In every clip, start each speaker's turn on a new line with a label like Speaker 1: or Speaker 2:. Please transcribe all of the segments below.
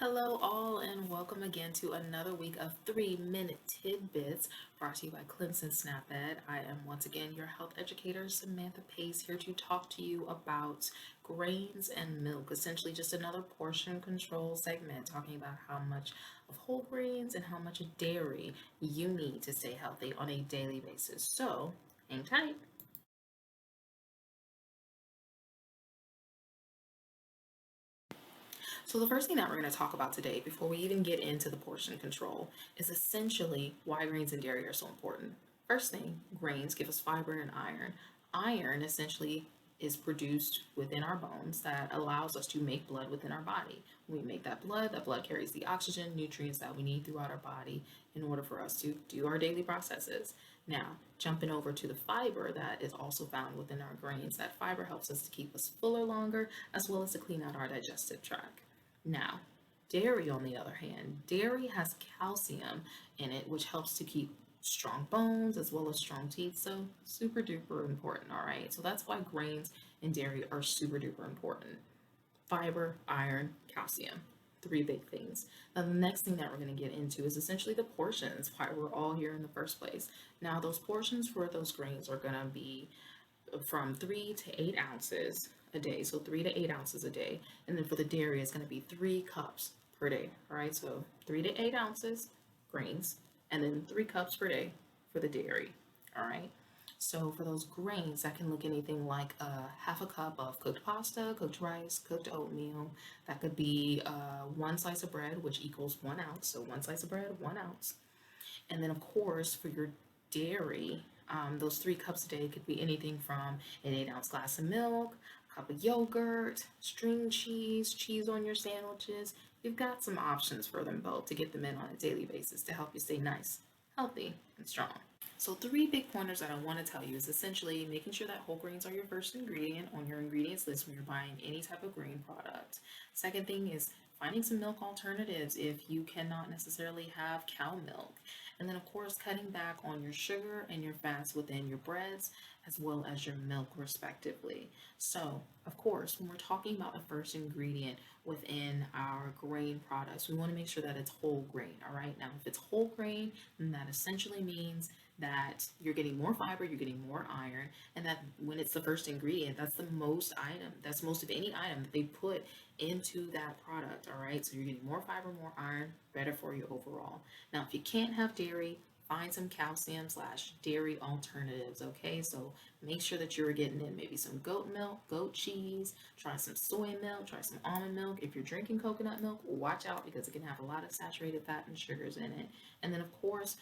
Speaker 1: Hello, all, and welcome again to another week of 3 Minute Tidbits brought to you by Clemson Snap Ed. I am once again your health educator, Samantha Pace, here to talk to you about grains and milk, essentially just another portion control segment talking about how much of whole grains and how much dairy you need to stay healthy on a daily basis. So, hang tight. So the first thing that we're going to talk about today, before we even get into the portion control, is essentially why grains and dairy are so important. First thing, grains give us fiber and iron. Iron essentially is produced within our bones that allows us to make blood within our body. When we make that blood carries the oxygen, nutrients that we need throughout our body in order for us to do our daily processes. Now, jumping over to the fiber that is also found within our grains, that fiber helps us to keep us fuller longer, as well as to clean out our digestive tract. Now, dairy, on the other hand, dairy has calcium in it, which helps to keep strong bones as well as strong teeth. So, super duper important. All right. So, that's why grains and dairy are super duper important. Fiber, iron, calcium. Three big things. Now, the next thing that we're going to get into is essentially the portions, why we're all here in the first place. Now, those portions for those grains are going to be from 3 to 8 ounces a day. So 3 to 8 ounces a day. And then for the dairy, it's going to be 3 cups per day. All right. So 3 to 8 ounces grains and then 3 cups per day for the dairy. All right. So for those grains, that can look anything like half a cup of cooked pasta, cooked rice, cooked oatmeal. That could be 1 slice of bread, which equals 1 ounce. So 1 slice of bread, 1 ounce. And then, of course, for your dairy, those 3 cups a day could be anything from an 8 ounce glass of milk, a cup of yogurt, string cheese, cheese on your sandwiches. You've got some options for them both to get them in on a daily basis to help you stay nice, healthy, and strong. So, three big pointers that I want to tell you is essentially making sure that whole grains are your first ingredient on your ingredients list when you're buying any type of grain product. Second thing is finding some milk alternatives if you cannot necessarily have cow milk. And then, of course, cutting back on your sugar and your fats within your breads as well as your milk, respectively. So, of course, when we're talking about the first ingredient within our grain products, we want to make sure that it's whole grain. All right. Now, if it's whole grain, then that essentially means that you're getting more fiber, you're getting more iron, and that when it's the first ingredient, that's the most item, that's most of any item that they put into that product. All right. So you're getting more fiber, more iron, better for you overall. Now, if you can't have dairy, find some calcium slash dairy alternatives. Okay, so make sure that you're getting in maybe some goat milk, goat cheese, try some soy milk, try some almond milk. If you're drinking coconut milk, watch out because it can have a lot of saturated fat and sugars in it. And then, of course,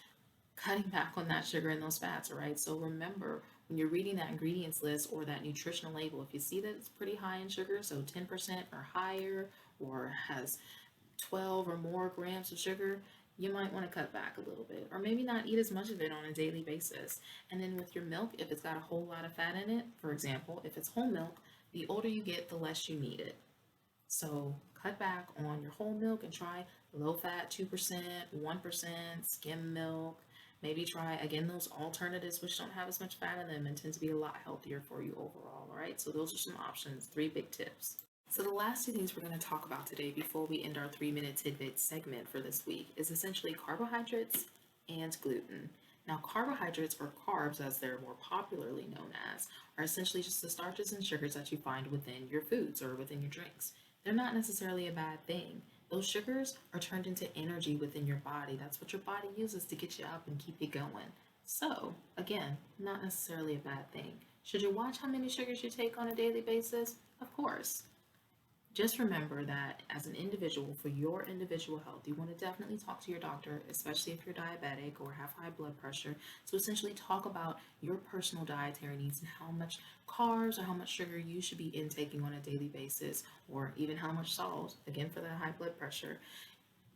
Speaker 1: cutting back on that sugar and those fats, all right? So remember, when you're reading that ingredients list or that nutritional label, if you see that it's pretty high in sugar, so 10% or higher, or has 12 or more grams of sugar, you might want to cut back a little bit, or maybe not eat as much of it on a daily basis. And then with your milk, if it's got a whole lot of fat in it, for example, if it's whole milk, the older you get, the less you need it. So cut back on your whole milk and try low fat 2%, 1%, skim milk. Maybe try again those alternatives which don't have as much fat in them and tend to be a lot healthier for you overall. All right, so those are some options, three big tips. So the last two things we're going to talk about today before we end our 3 minute tidbit segment for this week is essentially carbohydrates and gluten. Now, carbohydrates, or carbs as they're more popularly known as, are essentially just the starches and sugars that you find within your foods or within your drinks. They're not necessarily a bad thing. Those sugars are turned into energy within your body. That's what your body uses to get you up and keep you going. So, again, not necessarily a bad thing. Should you watch how many sugars you take on a daily basis? Of course. Just remember that as an individual, for your individual health, you want to definitely talk to your doctor, especially if you're diabetic or have high blood pressure. So essentially talk about your personal dietary needs and how much carbs or how much sugar you should be intaking on a daily basis, or even how much salt, again for that high blood pressure,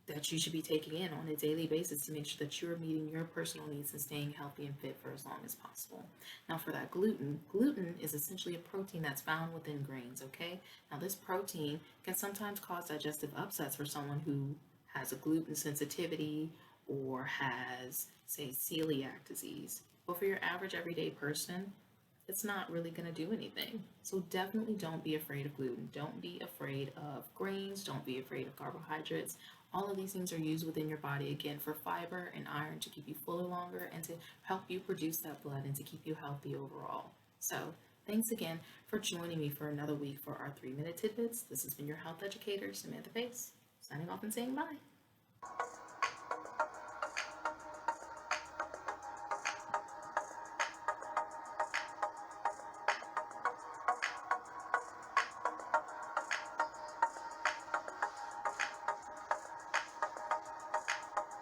Speaker 1: that you should be taking in on a daily basis to make sure that you're meeting your personal needs and staying healthy and fit for as long as possible. Now, for that gluten is essentially a protein that's found within grains, okay? Now, this protein can sometimes cause digestive upsets for someone who has a gluten sensitivity or has, say, celiac disease. But for your average everyday person, it's not really going to do anything. So definitely don't be afraid of gluten. Don't be afraid of grains. Don't be afraid of carbohydrates. All of these things are used within your body again for fiber and iron to keep you fuller longer and to help you produce that blood and to keep you healthy overall. So thanks again for joining me for another week for our 3-minute tidbits. This has been your health educator, Samantha Pace, signing off and saying bye.